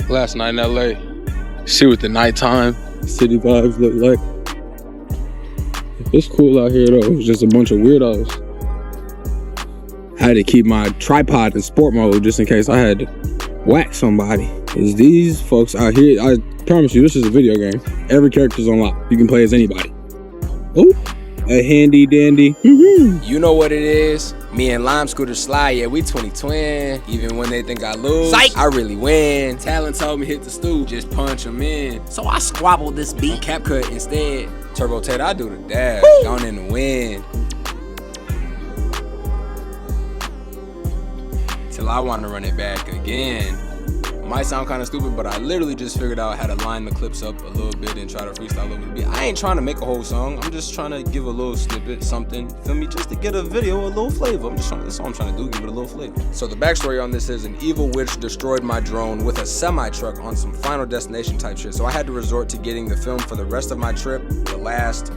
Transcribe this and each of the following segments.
Last night in LA. See what the nighttime city vibes look like. It's cool out here though. It's just a bunch of weirdos. I had to keep my tripod in sport mode just in case I had to whack somebody. Cause these folks out here, I promise you, this is a video game. Every character's unlocked. You can play as anybody. Oh, a handy dandy. You know what it is. Me and Lime Scooter Sly, yeah, we 20-twin. Even when they think I lose, Psych. I really win. Talent told me hit the stool, just punch him in. So I squabbled this beat. Cap cut instead. Turbo Tate, I do the dash. Gone in the wind. Till I want to run it back again. Might sound kind of stupid, but I literally just figured out how to line the clips up a little bit and try to freestyle over the beat. I ain't trying to make a whole song. I'm just trying to give a little snippet, something, feel me, just to get a video, a little flavor. That's all I'm trying to do, give it a little flavor. So the backstory on this is an evil witch destroyed my drone with a semi-truck on some Final Destination type shit. So I had to resort to getting the film for the rest of my trip, the last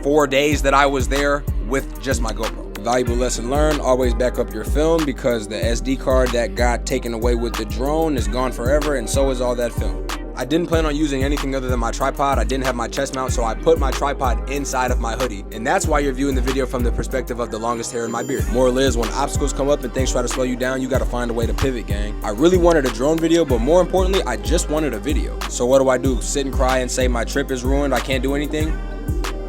4 days that I was there with just my GoPro. Valuable lesson learned, always back up your film because the SD card that got taken away with the drone is gone forever, and so is all that film. I didn't plan on using anything other than my tripod. I didn't have my chest mount, so I put my tripod inside of my hoodie. And that's why you're viewing the video from the perspective of the longest hair in my beard. Moral is, when obstacles come up and things try to slow you down, you gotta find a way to pivot, gang. I really wanted a drone video, but more importantly, I just wanted a video. So what do? Sit and cry and say my trip is ruined, I can't do anything?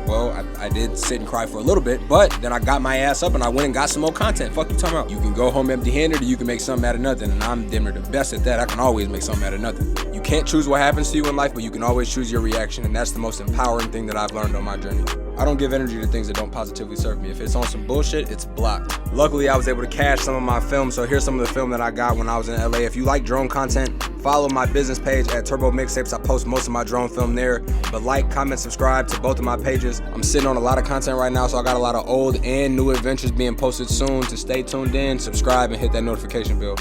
Well, I did sit and cry for a little bit, but then I got my ass up and I went and got some more content. Fuck you talking about? You can go home empty-handed or you can make something out of nothing, and I'm damn near the best at that. I can always make something out of nothing. You can't choose what happens to you in life, but you can always choose your reaction, and that's the most empowering thing that I've learned on my journey. I don't give energy to things that don't positively serve me. If it's on some bullshit, it's blocked. Luckily, I was able to cache some of my film, so here's some of the film that I got when I was in LA. If you like drone content, follow my business page at Turbo Mixtapes. I post most of my drone film there. But like, comment, subscribe to both of my pages. I'm sitting on a lot of content right now, so I got a lot of old and new adventures being posted soon. To stay tuned in, subscribe, and hit that notification bell.